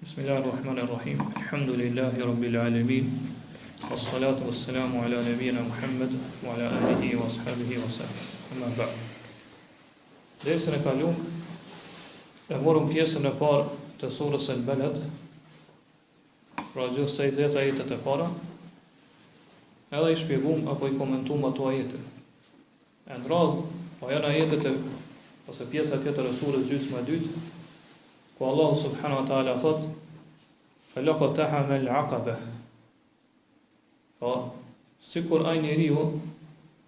Bismillahirrahmanirrahim. Alhamdulillahi rabbil alamin. Wassalatu wassalamu ala nabiyyina Muhammad wa ala alihi wa ashabihi wa sallam. Amma ba'd. Dersën e kaluam e morëm pjesën e parë të surës Al-Balad. Pra gjithë se i 10 ajetet e para, edhe i shpjegum apo i komentum ato ajete. E në radhë, po janë ajetet ose pjesa tjetër e surës gjysma e dytë, ku Allahu subhanahu wa ta'ala thot falaqataha al-aqaba. Po sikur ai njeriu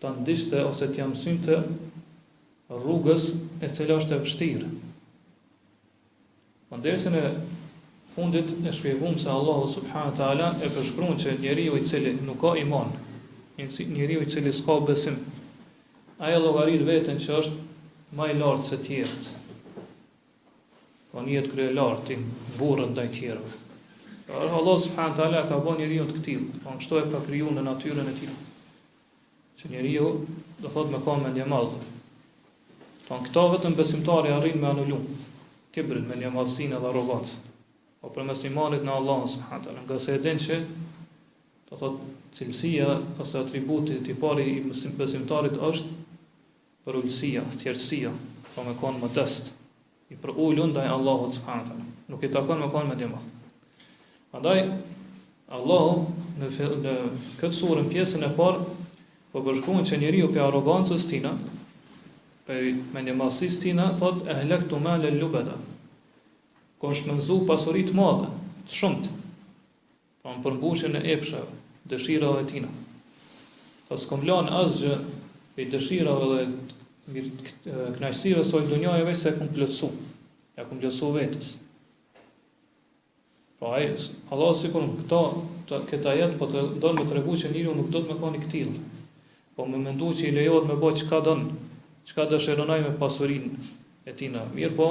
ta ndishte ose t'ia mësonte rrugës e cila është e vështirë. Në dersën e fundit e shpjeguam se Allahu subhanahu wa ta'ala e përshkruan që njeriu i cili nuk ka iman, njeriu i cili s'ka besim, ai llogarit veten që është më i lartë se tjerët. Po njët krye lartë, burrën ndaj tjerëve. Allah subhanahu wa ta'ala ka bën njeriu të këtill, po kështu e ka krijuar në natyrën e tij. Që njeriu do thotë me ka mendje madhe. Po këto vetëm besimtari arrin me anulu kibrin, me madhsinë dhe arrogancën. Po përmes imanit në Allah subhanahu wa ta'ala, nga se e din që do thotë cilësia ose atributi i parë i besimtarit është për ulësia, thjerësia, po me kon modest, i për ulun ndaj Allahut subhanahu wa ta'ala. Nuk i takon me kon me djema. Andaj Allahu në këtë surën pjesën e parë po përshkruan që njeriu pe arrogancës tina, pe mendjemadhësisë tina, thot ehlektu mal al-lubada. Ka shmenzu pasuri të madhe, të shumtë. Po në përmbushjen e epshave, dëshirave tina. Po s'kom lan asgjë pe dëshirave dhe kënaqësive së dunjave veç se e kum plotsu. Ja kum plotsu vetes. Po ai Allah sikur këtë ajet po të don me tregu që njeriu nuk do të më koni këtill. Po më mendoj që i lejohet me bëj çka don, çka dëshiron ai me pasurinë e tina. Mirë po,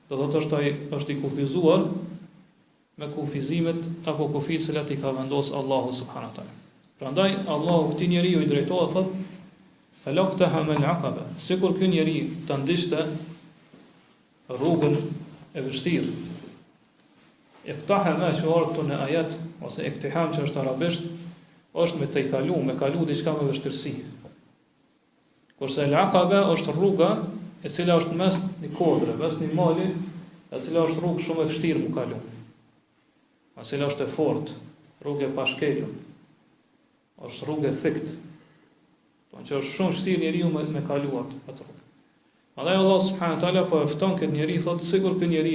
do thotë është i kufizuar me kufizimet apo kufit që i ka vendosur Allahu subhanahu wa taala. Prandaj Allahu këtij njeriu i drejtohet thotë falaqtaha al-aqaba. Sikur ky njeri ta ndishte rrugën e vështirë. Iqtahama që këtu në ajet ose iqtiham që është arabisht, është me të me kalu diçka me vështirësi. Kurse al-aqaba është rruga e cila është mes një kodre, mes një mali, e cila është rrugë shumë e vështirë mu kalu. E cila është e fortë, rrugë e pashkelur. Është rrugë e thiktë. Po që është shumë vështirë njeriu me kaluar atë rrugë. Andaj Allah subhanahu wa taala po e fton këtë njeri, thotë sikur ky njeri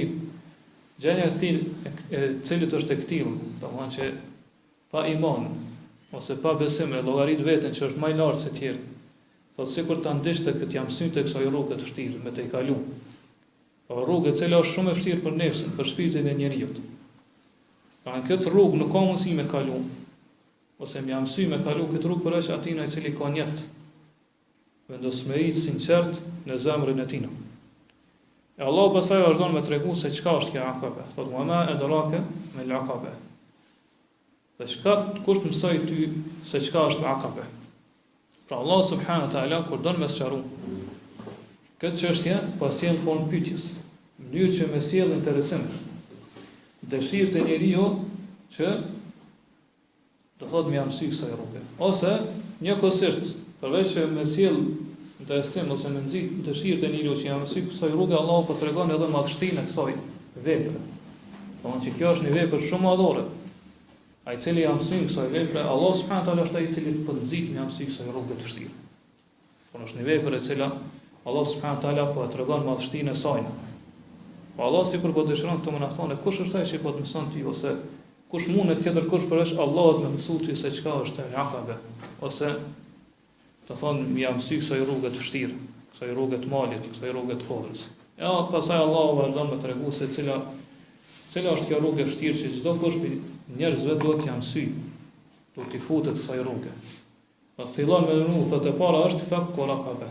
gjendja e tij e cilit është e këtill, domethënë që pa iman ose pa besim e llogarit veten që është më i lartë se të tjerë. Thotë sikur ta ndishte këtë jam synte kësaj rruge të vështirë me të kalu. Po rrugë e cila është shumë e vështirë për nefsin, për shpirtin e njeriu. Pra në këtë rrugë nuk ka mundësi me kalu. Ose më jam sy me kalu këtë rrugë për është atina i cili ka njetë vendosmëri sinqert në zemrën e tina. E Allah pastaj vazhdon me tregu se çka është kjo aqaba. Thotë wa ma adraka me al-aqaba. Dhe kush të mësoi ty se çka është aqaba. Pra Allah subhanahu wa taala kur don me sqaru këtë çështje, pas sjell formë pyetjes, në mënyrë që me sjell interesim. Dëshirë të njeriu që do thotë më jam sy kësaj rruge. Ose njëkohësisht, përveç që me sjell interesim ose me nxit dëshirë të njeriu që jam sy kësaj rruge, Allahu po tregon edhe madhështinë e kësaj vepre. Domthonjë që kjo është një vepër shumë madhore. Ai cili jam sy kësaj vepre, Allah subhanahu wa taala është ai i cili po nxit më jam sy kësaj rruge të vështirë. Po është një vepër e cila Allah subhanahu wa taala po e tregon madhështinë e saj. Po Allah sikur po dëshiron këtu më na thonë kush është ai që po të mëson ti ose kush mund të tjetër kush përveç Allahut me mësu ty se çka është al-aqaba, ose të thonë më jam sy kësaj rruge të vështirë, kësaj rruge të malit, kësaj rruge të kodrës. Ja, pastaj Allahu vazhdon me tregu se cila është kjo rrugë e vështirë që çdo kush njerëzve duhet të jam sy, duhet të futet kësaj rruge. Do fillon me nu, thotë e para është fakku raqaba.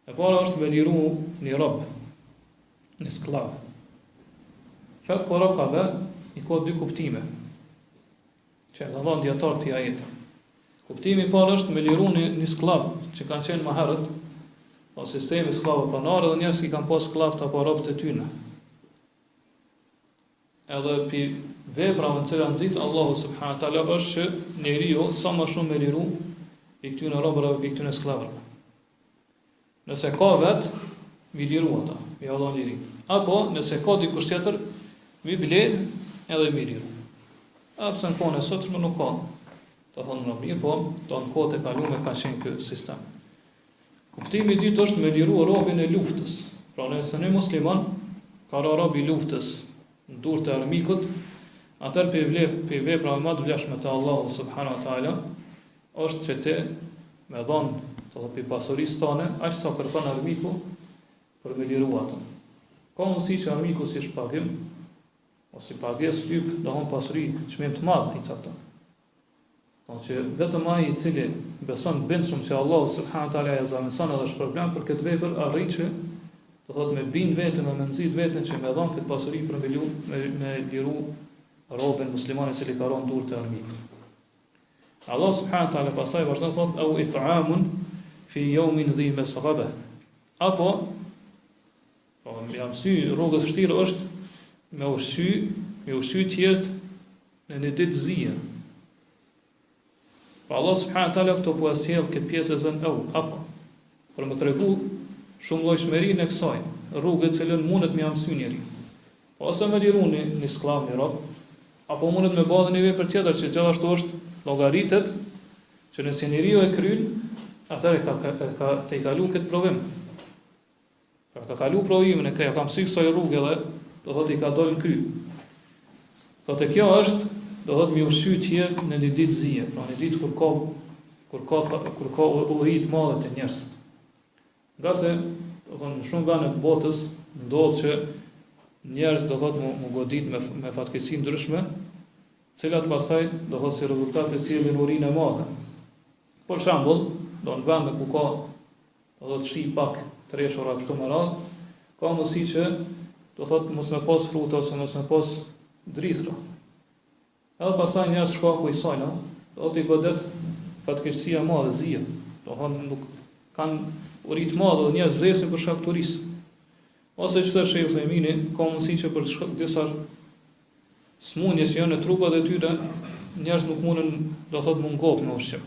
E para është me liru një rob, një sklav. Fakku raqaba i ka dy kuptime, që e ka dhënë dietar të ajetit. Kuptimi i parë është me liru një sklav, që kanë qenë më herët, o sistemi sklavë pranare dhe njerëz që kanë pas sklavë apo robët e tyre. edhe pi veprave në cilat nxit Allahu subhanahu wa taala është që njeriu sa më shumë me liru i këtyre robërave, i këtyre sklavëve. Nëse ka vet, mi liru ata, mi Allah liri. Apo nëse ka dikush tjetër, mi ble edhe mi liru. Apse në kohën e sotme nuk ka. Të thonë në mirë, po të në kohët e kalume ka qenë ky sistem. Kuptimi i dytë është me liru robin e luftës. Pra nëse një musliman ka rob i luftës në durë të armikut, atër për veprave më të vlefshme të Allahu subhanahu wa taala është që ti me dhonë të dhe për pasurisë tane, aq sa kërkon armiku për me liru atë. Ka mundësi që armiku si shpagim, ose pagesë lyp, do hon pasuri çmim të madh i cakton. Thonë që vetëm ai i cili beson bindshëm se Allahu subhanahu wa taala ja zamëson edhe shpërblen për këtë vepër, arrin që do thotë me bind veten dhe me nxit veten që me dhon këtë pasuri për me liru robën musliman i cili ka rënë durë të armikut. Allah subhanahu wa taala pastaj vazhdon thotë au it'amun fi yawmin dhi masghaba. Apo jam sy rrugë vështirë është me ushqy tjertë në një ditë zije. Pra Allah subhanahu wa taala këto po sjell këtë pjesë e zën apo për më tregu shumë llojshmërinë e kësaj rrugë që cilën mundet me mësy njeriu. Ose me liruni një skllav, një rob, apo mundet me bëllë një vepër tjetër që gjithashtu është llogaritet që nëse njeriu e kryen, atëherë ka të i kalu këtë provim. Pra ka kalu provimin e ka mësy kësaj rrugë dhe do thotë i ka dalë në kry. Thotë kjo është, do thotë mi ushqy tjertë në një ditë zije, pra një ditë kur ka ujë të madhe të njerëz. Nga se, do thonë, në shumë vende të botës ndodh që njerëz do thotë mu godit me fatkeqësi ndryshme, cilat pastaj do thotë si rezultat e sjellin urinë e madhe. Për shembull, do në vende ku ka do thotë shi pak treshora kështu me radhë, ka mundësi që do thotë mos me pas fruta ose mos me pas drithra. Edhe pastaj njerëz shkaku i saj, do thotë i godet fatkeqësia e madhe zije. Do thonë nuk kanë uri të madhe dhe njerëz vdesin për shkak të urisë. Ose që thëshë Sheikh Uthajmini, ka mundësi që për shkak disa smundje që janë në trupat e tyre, njerëz nuk mundën, do thotë, mu ngop me ushqim.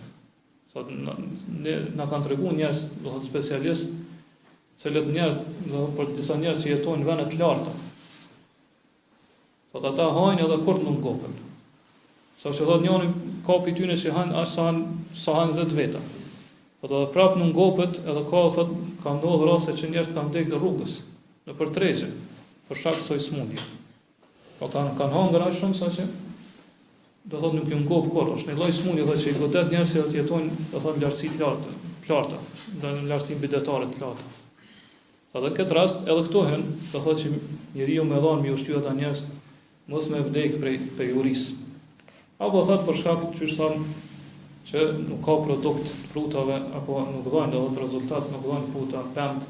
Na kanë treguar njerëz, do thotë specialistë, cilët njerëz, për disa njerëz që jetojnë në vende të larta. Thotë ata hajnë edhe kur nuk ngopen. Sa që thotë njëri kapi tyne që hanë as sa hanë 10 veta. Thotë edhe prapë nuk ngopet, edhe ka ndodhur raste që njerëz kanë vdekur rrugës, në përtregje, për shkak të kësaj smundje. Po kanë hëngur aq shumë sa që do thotë nuk ju ngop kurrë, është një lloj smundje që i godet njerëz që jetojnë, do thotë në lartësi të larta, në lartësi mbydetare të larta. Në këtë rast edhe këto hyn, do thotë që njeriu më dhon mi ushqy ata njerëz mos me vdek prej urisë. Apo thotë për shkak të që nuk ka produkt të frutave apo nuk dhajnë, do thotë rezultat nuk dhajnë fruta, pemt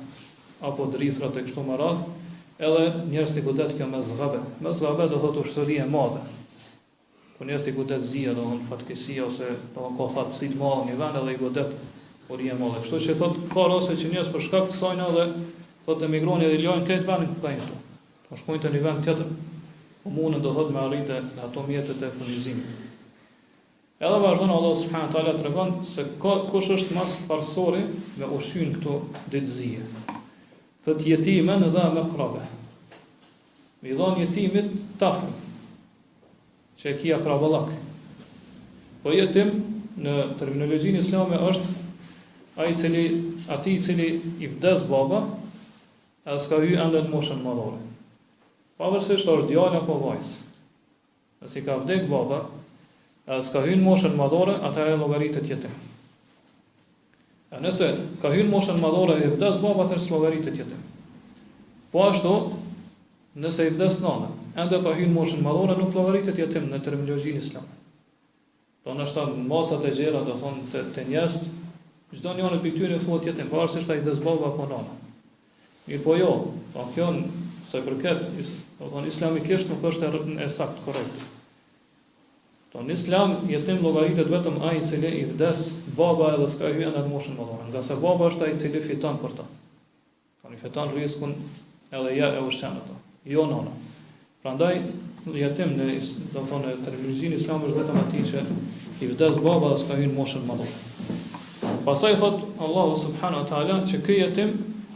apo drithra të kështu me radhë, edhe njerëz të godet kjo me zghabe. Me zghabe do thotë ushtëri e madhe. Po njerëz të godet zia, do thonë fatkeqësia ose do thonë ka fatësi të madhe në vend edhe i godet uri e madhe. Kështu që thotë ka raste që njerëz për shkak të saj edhe thotë emigrojnë dhe lajnë këtë vend ku kanë këtu. Po shkojnë në një vend tjetër, po mundën do thotë me arritë ato mjetet e furnizimit. Edhe vazhdon Allah subhanahu wa taala tregon se kush është mas parsori me ushqyn këto ditëzie. Thot jetimen dhe meqrabe. Mi dhon jetimit tafër, që e kia kraballak. Po jetim në terminologjinë islame është ati i cili i vdes baba, edhe s'ka hy ende në moshën madhore. Pavarësisht është djalë apo vajzë. Nëse ka vdek baba, edhe s'ka hyrë në moshën madhore, atëherë llogaritet jetim. A nëse ka hyrë në moshën madhore e vdes baba, atëherë llogaritet jetim. Po ashtu, nëse i vdes nana, ende ka hyrë në moshën madhore, nuk llogaritet jetim në terminologjinë islame. Do nështë në masat e gjera, do thonë të njerëz, çdo njëri prej tyre thuhet jetim, pavarësisht ai vdes baba apo nana. Mirë po jo, po kjo sa i përket, do thonë islamikisht nuk është e saktë korrekt. Në islam jetim llogaritet vetëm ai i cili i vdes baba edhe s'ka hyrë në moshën madhore, nga se baba është ai i cili fiton për ta. Tani fiton rrezikun edhe ja e ushqen ato, jo nana. Prandaj jetim në do thonë terminologjinë islame është vetëm atij që i vdes baba dhe s'ka hyrë moshën madhore. Pastaj thot Allahu subhanahu wa taala që ky jetim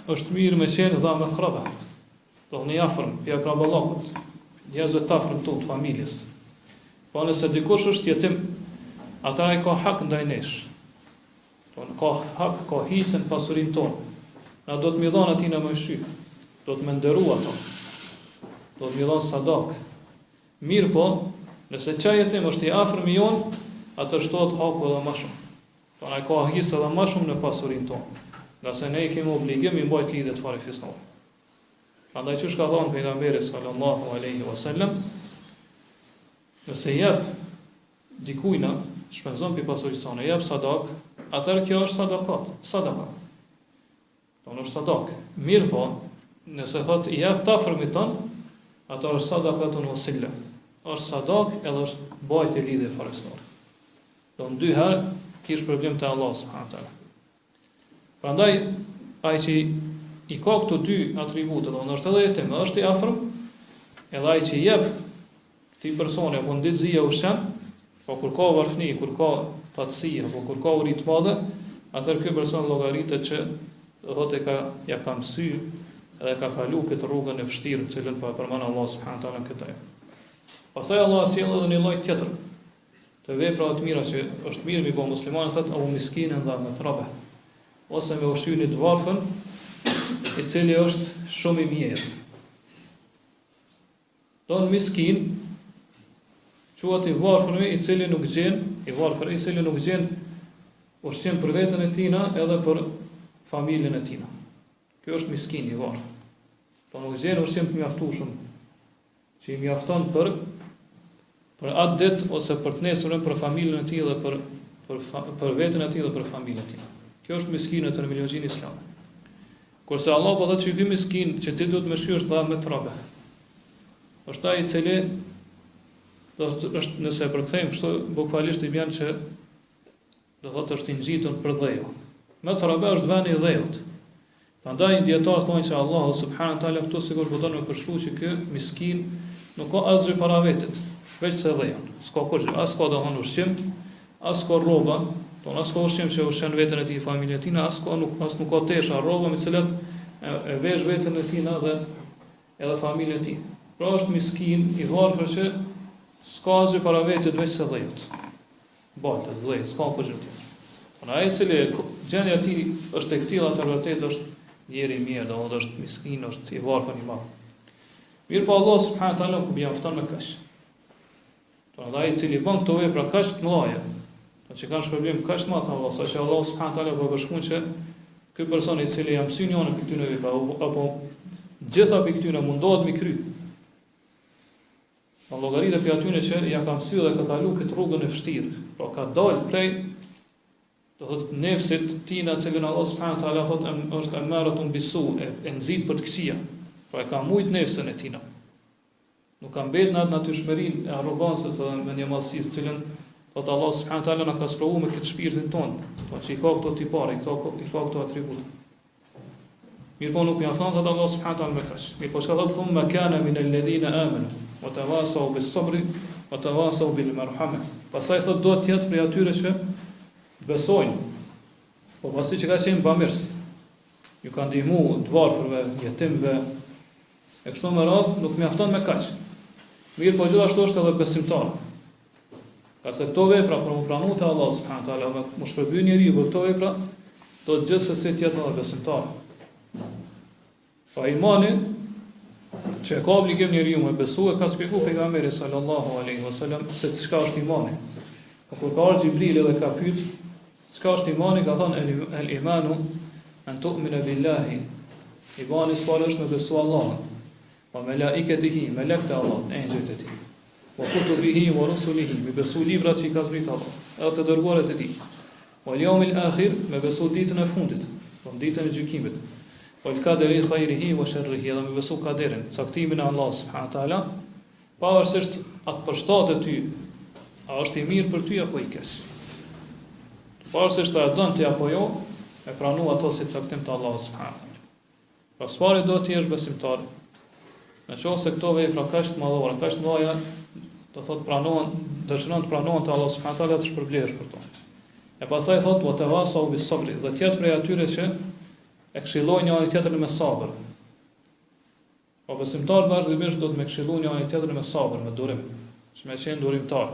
është mirë me qenë dha me kraba. Do në afërm, ja kraballakut, njerëzve të afërm të familjes. Po nëse dikush është jetim, atëra i ka hak ndaj nesh. Do ka hak, ka hisën pasurinë tonë. Na do të më dhon atij në më shyp. Do të më nderuo ato. Do të më dhon sadak. Mirë po, nëse çaj jetim është i afërm i jon, atë shtohet haku edhe më shumë. Po ai ka hisë edhe më shumë në pasurinë tonë. Nga se ne kemi obligim i mbajt lidhjet fare fisnore. Prandaj çu ka thënë pejgamberi sallallahu alaihi wasallam, nëse jep dikujt shpenzon pi pasurisë tonë, jep sadak, atëherë kjo është sadaka. Tonë është sadak. Mirë po, nëse thot i jep ta afërmit ton, ato është sadakatun wasilla. Është sadak edhe është mbajtje lidhje fare fisnore. Do në dy herë kish problem te Allah subhanahu wa taala. Prandaj ai që i ka këto dy atribute, do është edhe jetim, është i afërm, edhe ai që jep këtij personi apo ndezia ushqen, po kur ka varfëni, kur ka fatësi apo kur ka uri të madhe, atëherë ky person llogaritet që thotë ja ka mësy edhe ka falu këtë rrugën e vështirë, cilën po e përmend Allah subhanahu wa taala këtej. Pastaj Allah sjell edhe një lloj tjetër të veprave të mira që është mirë mi bë muslimanë sa të miskinën dha me trabe. Ose me ushqyni të varfën, i cili është shumë i mirë. Do në miskin, quhet i varfën i cili nuk gjen, i cili nuk gjen ushqim për veten e tina edhe për familjen e tina. Kjo është miskin i varfën. Po nuk gjen ushqim të mjaftueshëm, që i mjafton për atë ditë ose për të nesërmen për familjen e tij dhe për veten e tij dhe për familjen e tij. Kjo është miskin në terminologjinë islame. Kurse Allah po thotë që ky miskin që ti duhet më shyrsh dha me trabe. Është ai i cili është nëse përkthejmë kështu bukfalisht i bën që do thotë është i ngjitur për dheu. Me trabe është vani i dheut. Prandaj dietarët thonë që Allahu subhanahu wa taala këtu sigurisht do të më përshkruaj që ky miskin nuk ka asgjë para vetit, veç se dheun. S'ka kurrë, as ka dohon ushqim, as ka rroba. Tonë as ka ushqim që ushqen veten e tij, familjen e tij, as nuk ka tesha, rroba me cilat e vesh veten e tij dhe edhe familjen e tij. Pra është miskin i varfër që s'ka asgjë para vetit veç se dhejut. Bota, dhejut, s'ka kurrë tjetër. Por ai i cili gjendja e tij është tek tilla të vërtetë është njeri i mirë, do është miskin, është i varfër i madh. Mirë po Allah subhanahu wa taala nuk mjafton me kaq. Ai i cili bën këto vepra kaq të mëdha, që kanë shpërblim kaq të madh Allah, saqë Allah subhanahu wa taala po bashkon që ky person i cili jam mësyn janë për këtyre vepra apo gjitha për këtyre mundohet mi kry. Pa llogaritë për atyre që ja ka mësyer dhe ka kalu këtë rrugën e vështirë, pra ka dalë prej do thotë nefsit tina, cilën Allah subhanahu wa taala thotë është amaratun bisu, e nxit për të këqija. Pra e ka mujt nefsën e tina. Nuk ka mbetë në atë natyrshmërinë e arrogancës dhe mendjemallësisë, cilën thotë Allah subhanahu wa taala na ka sprovuar me këtë shpirtin tonë, po që i ka këto tipare, i ka këto atribute. Mirë po nuk mjafton thotë Allah subhanahu wa taala me kaq. Mirë po çka thotë thumma kana min alladhina amanu wa tawasaw bis sabri wa tawasaw bil marhama. Pastaj thotë do të jetë prej atyre që besojnë. Po pasi që ka qenë bamirës, ju ka ndihmu të varfërve, jetimve, e kështu me radhë nuk mjafton me kaq. Mirë po gjithashtu është edhe besimtar. Ka se këto vepra për më pranu të Allah subhanahu wa taala, më shpërby njeriu për këto vepra, do të gjithsesi të jetë edhe besimtar. Pa imani që ka obligim njeriu me besu e ka shpjeguar pejgamberi sallallahu alaihi wasallam se çka është imani. Po kur ka ardhur Xhibrili dhe ka pyet çka është imani, ka thënë el imanu an tu'mina billahi. Imani është me besu Allahun, wa malaikatihi, melekët e Allahut, engjëjt e tij. Wa kutubihi wa rusulihi, me besu librat që i ka zbritur Allah, edhe të dërguarit e tij. Wal yawmil akhir, me besu ditën e fundit, ditën e gjykimit. Wal qadari khairihi wa sharrihi, edhe me besu kaderin, caktimin e Allah subhanahu wa taala, pavarësisht atë përshtatet ty, a është i mirë për ty apo i keq. Pavarësisht a don ti apo jo, e pranu ato si caktim të Allah subhanahu wa taala. Pra sfari do të jesh besimtar. Në qoftë se këto vepra kaq të mëdha, kaq të mëdha, do thotë dëshiron të pranohen te Allahu subhanahu wa taala të shpërblehesh për to. E pastaj thotë wa tawasau bis sabr, dhe tjetër prej atyre që e këshillojnë njëri tjetrin me sabër. Po besimtar vazhdimisht do të më këshillojnë njëri tjetrin me sabër, me durim, që më qenë durimtar.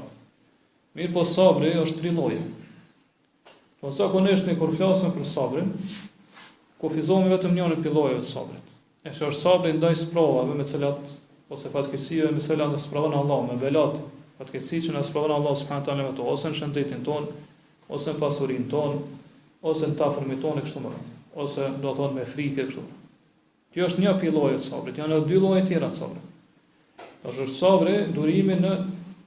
Mirë po sabri është 3 lloje. Po zakonisht ne kur flasim për sabrin, kufizohemi vetëm njërin prej llojeve të sabrit. E që është sabri ndaj sprovave me cilat ose fatkeqësive me cilat na sprovon Allah, me belat, fatkeqësi që na sprovon Allah subhanahu wa taala me to, ose në shëndetin ton, ose në pasurinë ton, ose në tafërmit ton e kështu me radhë, ose do të thonë me frikë kështu. Kjo është një prej llojeve të sabrit, janë edhe 2 lloje tjera të sabrit. Është sabri durimi në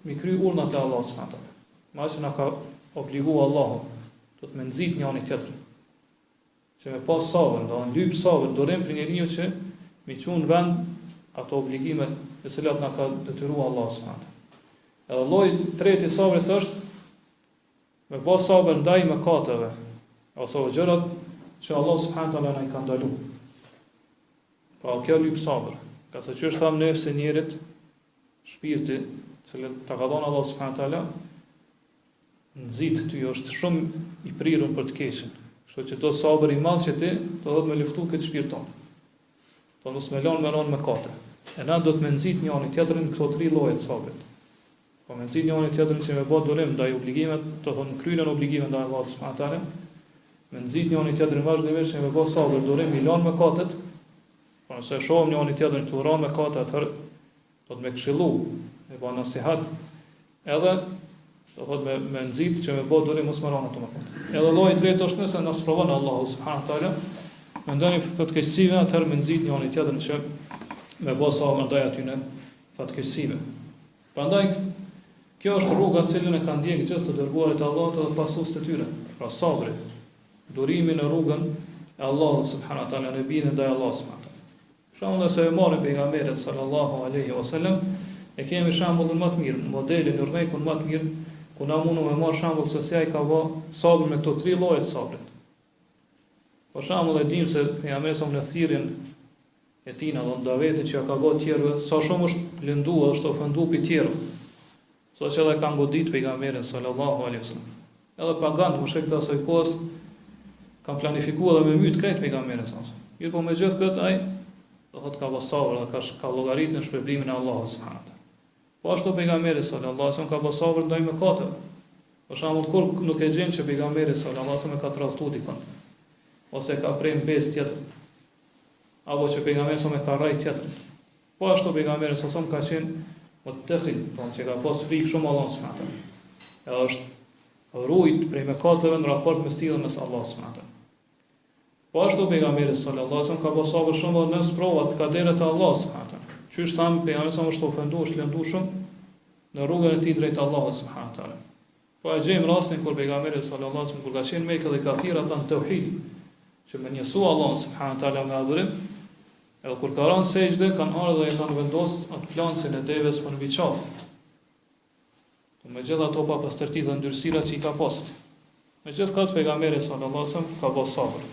mi kry urnat e Allah subhanahu wa taala. Maqë na ka obliguar Allahu, do të më nxit njëri tjetrin. Që me pas sabër, do të lyp sabër, durim për njeriu që mi çon vend ato obligime të cilat na ka detyruar Allah subhanahu wa taala. Edhe lloji i tretë i sabrit është me pas sabër ndaj mëkateve, ose gjërat që Allah subhanahu wa taala na i ka ndaluar. Pra kjo lyp sabër, ka sa që thamë ne se njerit shpirti, që ta ka dhënë Allah subhanahu wa taala, nxit ty është shumë i prirur për të keqen. Kështu që do sabër i madh që ti do të më luftu këtë shpirt ton. Do mos më lën me ron mëkate. E na do të më nxit njëri tjetrin këto 3 lloje të sabrit. Po më nxit njëri tjetrin që me bë durim ndaj obligimet, do të thonë kryerjen e obligimeve ndaj Allahut subhanahu wa taala. Më nxit njëri tjetrin vazhdimisht që me bë sabër durim i lën mëkatet. Po nëse shohim njëri tjetrin të uron mëkate, atëherë do të më këshillu, me bë nasihat, edhe do thotë me nxit që me bë durim mos marrën ato mëkate. Edhe lloji i tretë është nëse na sprovon Allahu subhanahu wa taala, mendoni fatkeqësive, atëherë me nxit njëri tjetrin që me bë sabër ndaj atyre fatkeqësive. Prandaj kjo është rruga e cilën e kanë ndjekë gjithë të dërguarit e Allahut dhe pasuesit e tyre. Pra sabri, durimi në rrugën e Allahut subhanahu wa taala, në bindje ndaj Allahut subhanahu wa taala. Shembull se e marrim pejgamberin sallallahu alaihi wasallam, e kemi shembullin më të mirë, modelin e rrethun më të mirë, ku na mundu me marr shembull se si ai ka vë sabër me këto 3 lloje të sabrit. Për shembull e dim se pejgamberi sa në thirrjen e tij në davetin që ka bërë tjerëve, sa shumë është lënduar, është ofenduar pi tjerë. Sa që edhe kanë godit pejgamberin sallallahu alaihi wasallam. Edhe pagandë mushrikët e asaj kohës kanë planifikuar dhe me myt krejt pejgamberin sallallahu alaihi wasallam. Mirë po megjithëse këtë ai do thotë ka pasur dhe ka llogaritë në shpërblimin e Allahut subhanahu wa taala. Po ashtu pejgamberi sallallahu alaihi wasallam ka pasur ndaj mëkateve. Për shembull kur nuk e gjen që pejgamberi sallallahu alaihi wasallam ka trastuar dikon, ose ka prem besë tjetër, apo që pejgamberi sa me ka rrejt tjetër. Po ashtu pejgamberi sa ka qenë muttaqin, po që ka pas frikë shumë Allah subhanahu wa taala. Edhe është rujt prej mëkateve në raport me stilin mes Allah subhanahu wa taala. Po ashtu pejgamberi sallallahu alaihi wasallam ka pasur shumë në provat kaderet e Allah subhanahu wa taala. Qysh thamë pejgamberi sa është ofenduar, është lënduar shumë në rrugën e tij drejt Allahut subhanahu wa taala. Po e gjejmë rastin kur pejgamberi sallallahu alaihi wasallam kur ka qenë Mekë dhe ka thirrur ata në tauhid, që me njësu Allah subhanahu wa taala me adhurim, edhe kur ka rënë sejdë kanë ardhur dhe i kanë vendosur atë plancin e devës për mbi qafë. Me gjithë ato pa pastërti dhe ndyrësira që i ka pasur. Me gjithë këtë pejgamberi sallallahu alaihi wasallam ka bërë sabër.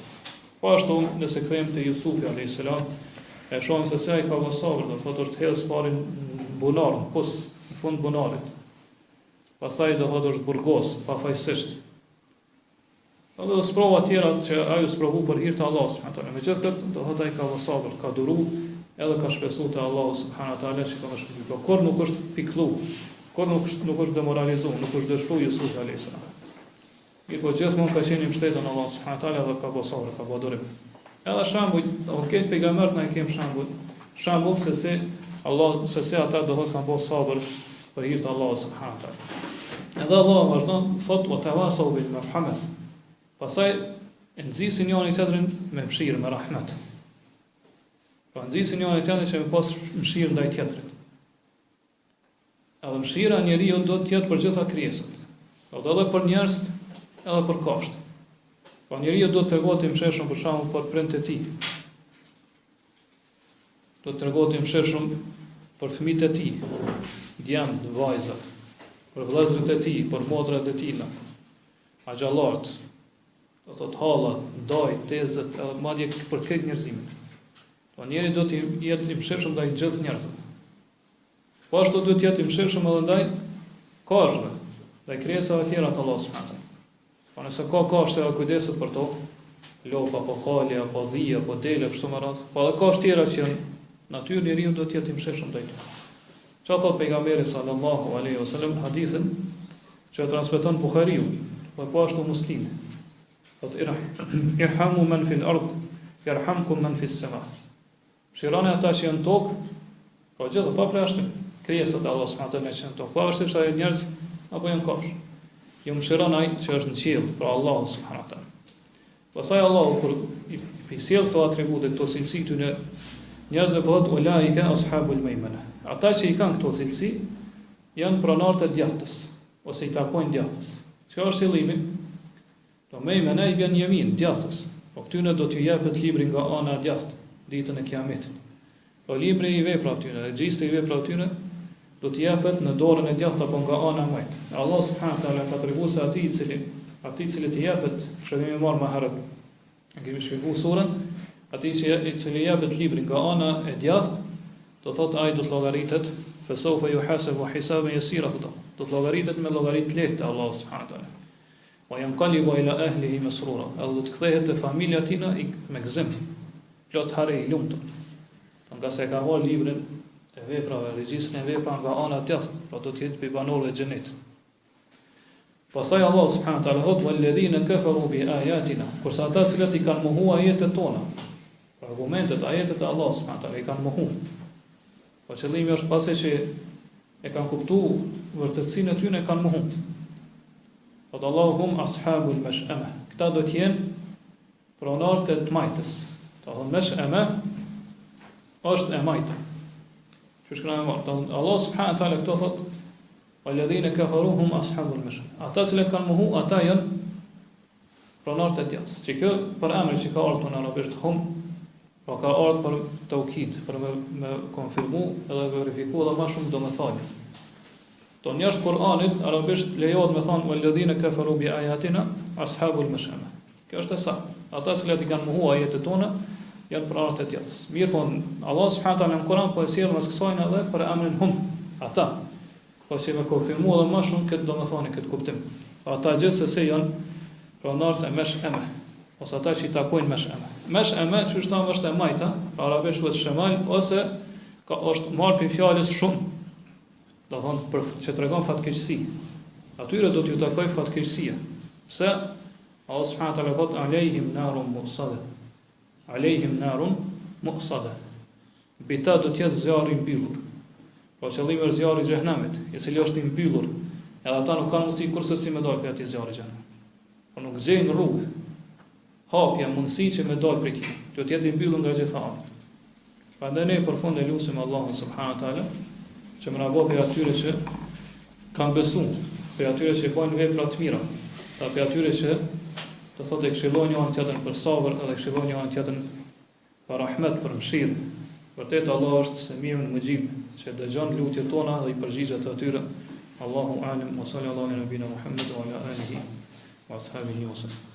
Po ashtu nëse kthehemi te Yusufi alayhis salam, e shohim se ai ka bërë sabër, do thotë është hedhës parin bunar, në fund bunarit. Pastaj do thotë është burgos, pafajësisht. Edhe sprova tjera që ajo sprovu për hir të Allahut subhanahu wa taala. Megjithëse këtë do thotë ai ka bërë sabër, ka duru, edhe ka shpesuar te Allahu subhanahu wa taala që ka shpëtuar. Kur nuk është pikëllu, kur nuk është demoralizuar, nuk është dëshpëruar Yusufi alayhis salam. Mirë po gjithmonë ka qenë i mbështetur në Allah subhanahu wa taala dhe ka bërë sabër, ka bërë durim. Edhe shembull, këtë pejgamber na e kem shembull se si Allah, se si ata do thotë kanë bërë sabër për hir të Allahut subhanahu wa taala. Edhe Allah vazhdon thotë wa tawasau bil marhamat. Pastaj e nxisin njëri tjetrin me mëshirë, me rahmet. Pa nxisin njëri tjetrin që me pas mëshirë ndaj tjetrit. Edhe mëshira e njeriu do të jetë për gjitha krijesat. Do të edhe për njerëz, edhe për kafshët. Po njeriu do të tregohet i mëshirshëm për shembull për prindët e tij. Do të tregohet i mëshirshëm për fëmijët e tij, djemt, vajzat, për vëllezërit e tij, për motrat e tij, axhallart, do thot hallat, ndaj, tezët, edhe madje për këtë njerëzimin. Po njeri do të jetë i mëshirshëm ndaj gjithë njerëzve. Po ashtu duhet të jetë i mëshirshëm edhe ndaj kafshëve, ndaj krijesave të tjera të Allahut subhanahu. Po nëse ka kafshë që kujdeset për to, lopa, apo kali, apo dhia, apo dele, kështu me radhë, po edhe kafshë tjera që janë natyrë, njeriu do të jetë i mëshirshëm ndaj tyre. Çfarë thot pejgamberi sallallahu alaihi wasallam në hadithin që transmeton Buhariu, po ashtu Muslimi. Thot irhamu man fil ard, yarhamkum man fis sama. Mëshironi ata që janë tokë, po gjithë pa plashtim, krijesat e Allahut subhanahu wa taala që janë tokë. Po ashtu sa njerëz apo janë kafshë. Ju mëshiron ai që është në qiell, pra Allahu subhanahu wa taala. Pastaj Allahu kur i sjell këto atribute, këto cilësi këtyre njerëzve bëhet ulaika ashabul maimana. Ata që i kanë këto cilësi janë pronarët e djathtës ose i takojnë djathtës. Çka është qëllimi? Po maimana i bën yamin djathtës. Po këtyre do t'ju jepet libri nga ana e djathtë ditën e Kiametit. Po libri i veprave tyre, regjistri i veprave tyre do t'i jepet në dorën e djathtë apo nga ana e majtë. Allah subhanahu wa taala ka treguar se atij i cili t'i jepet, shkëndijmë marr më herët. Ne kemi shpjeguar surën, atij i cili jepet libri nga ana e djathtë, do thotë ai do të llogaritet, fa sawfa yuhasabu hisaban yasira, do të llogaritet me llogaritë lehtë Allah subhanahu wa taala. Wa yanqalibu ila ahlihi masrura, do të kthehet te familja e tij me gëzim, plot harë i lumtur. Nga se ka marrë librin e veprave, regjistrin e veprave nga ana e djathtë, pra do të jetë për banorëve të xhenetit. Pastaj Allah subhanahu wa taala thot walladhina kafaru bi ayatina, kurse ata që i kanë mohuar ajetet tona, argumentet, ajetet e Allah subhanahu wa taala i kanë mohuar. Po qëllimi është pasi që e kanë kuptuar vërtetësinë e tyre e kanë mohuar. Thot Allahum ashabul mash'ama, këta do të jenë pronarët e të majtës. Do thonë mash'ama është e majta. Që shkruan e marrë. Allah subhanahu wa taala këto thot walladhina kafaruhum ashabul mash'ama. Ata që kanë mohu, ata janë pronarët e djathtës. Që kjo për emrin që ka ardhur në arabisht hum, pra ka ardhur për taukid, për me konfirmu edhe verifiku edhe më shumë domethënie. To njerëz Kur'anit arabisht lejohet me thonë walladhina kafaru bi ayatina ashabul mash'ama. Kjo është e saktë. Ata që i kanë mohu ajetet tona janë pronarët e djathtës. Mirë po, Allah subhanahu wa taala në Kur'an po e sjell mes kësaj edhe për emrin hum, ata. Po si me konfirmu edhe më shumë këtë domethënie, këtë kuptim. Ata gjithsesi janë pronarët e mash'ama, ose ata që i takojnë mash'ama. Mash'ama që është e majta, pra arabisht quhet shemal ose është marrë për fjalës shumë. Do thonë për që tregon fatkeqësi. Atyre do t'ju takoj fatkeqësia. Pse? Allah subhanahu wa taala thot alehim narun muqsada. Alehim narun muqsada. Bita do të jetë zjarri i mbyllur. Po qëllimi është zjarri i xhehenamit, i cili është i mbyllur. Edhe ata nuk kanë mundësi kurse si me dalë prej atij zjarri i xhehenamit. Po nuk gjejnë rrugë. Hapja mundësi që me dalë prej tij. Do të jetë i mbyllur nga gjithë anët. Prandaj ne përfund e lutim Allahun subhanahu wa taala që më na bëjë për atyre që kanë besuar, për atyre që bojnë vepra të mira, për atyre që do thotë e këshillojnë njëri tjetrin për sabër, edhe këshillojnë njëri tjetrin për rahmet, për mëshirë. Vërtet Allah është Semiun Mujib, që dëgjon lutjet tona dhe i përgjigjet atyre. Allahu a'lam wa sallallahu ala nabina Muhammad wa ala alihi wa ashabihi wa sallam.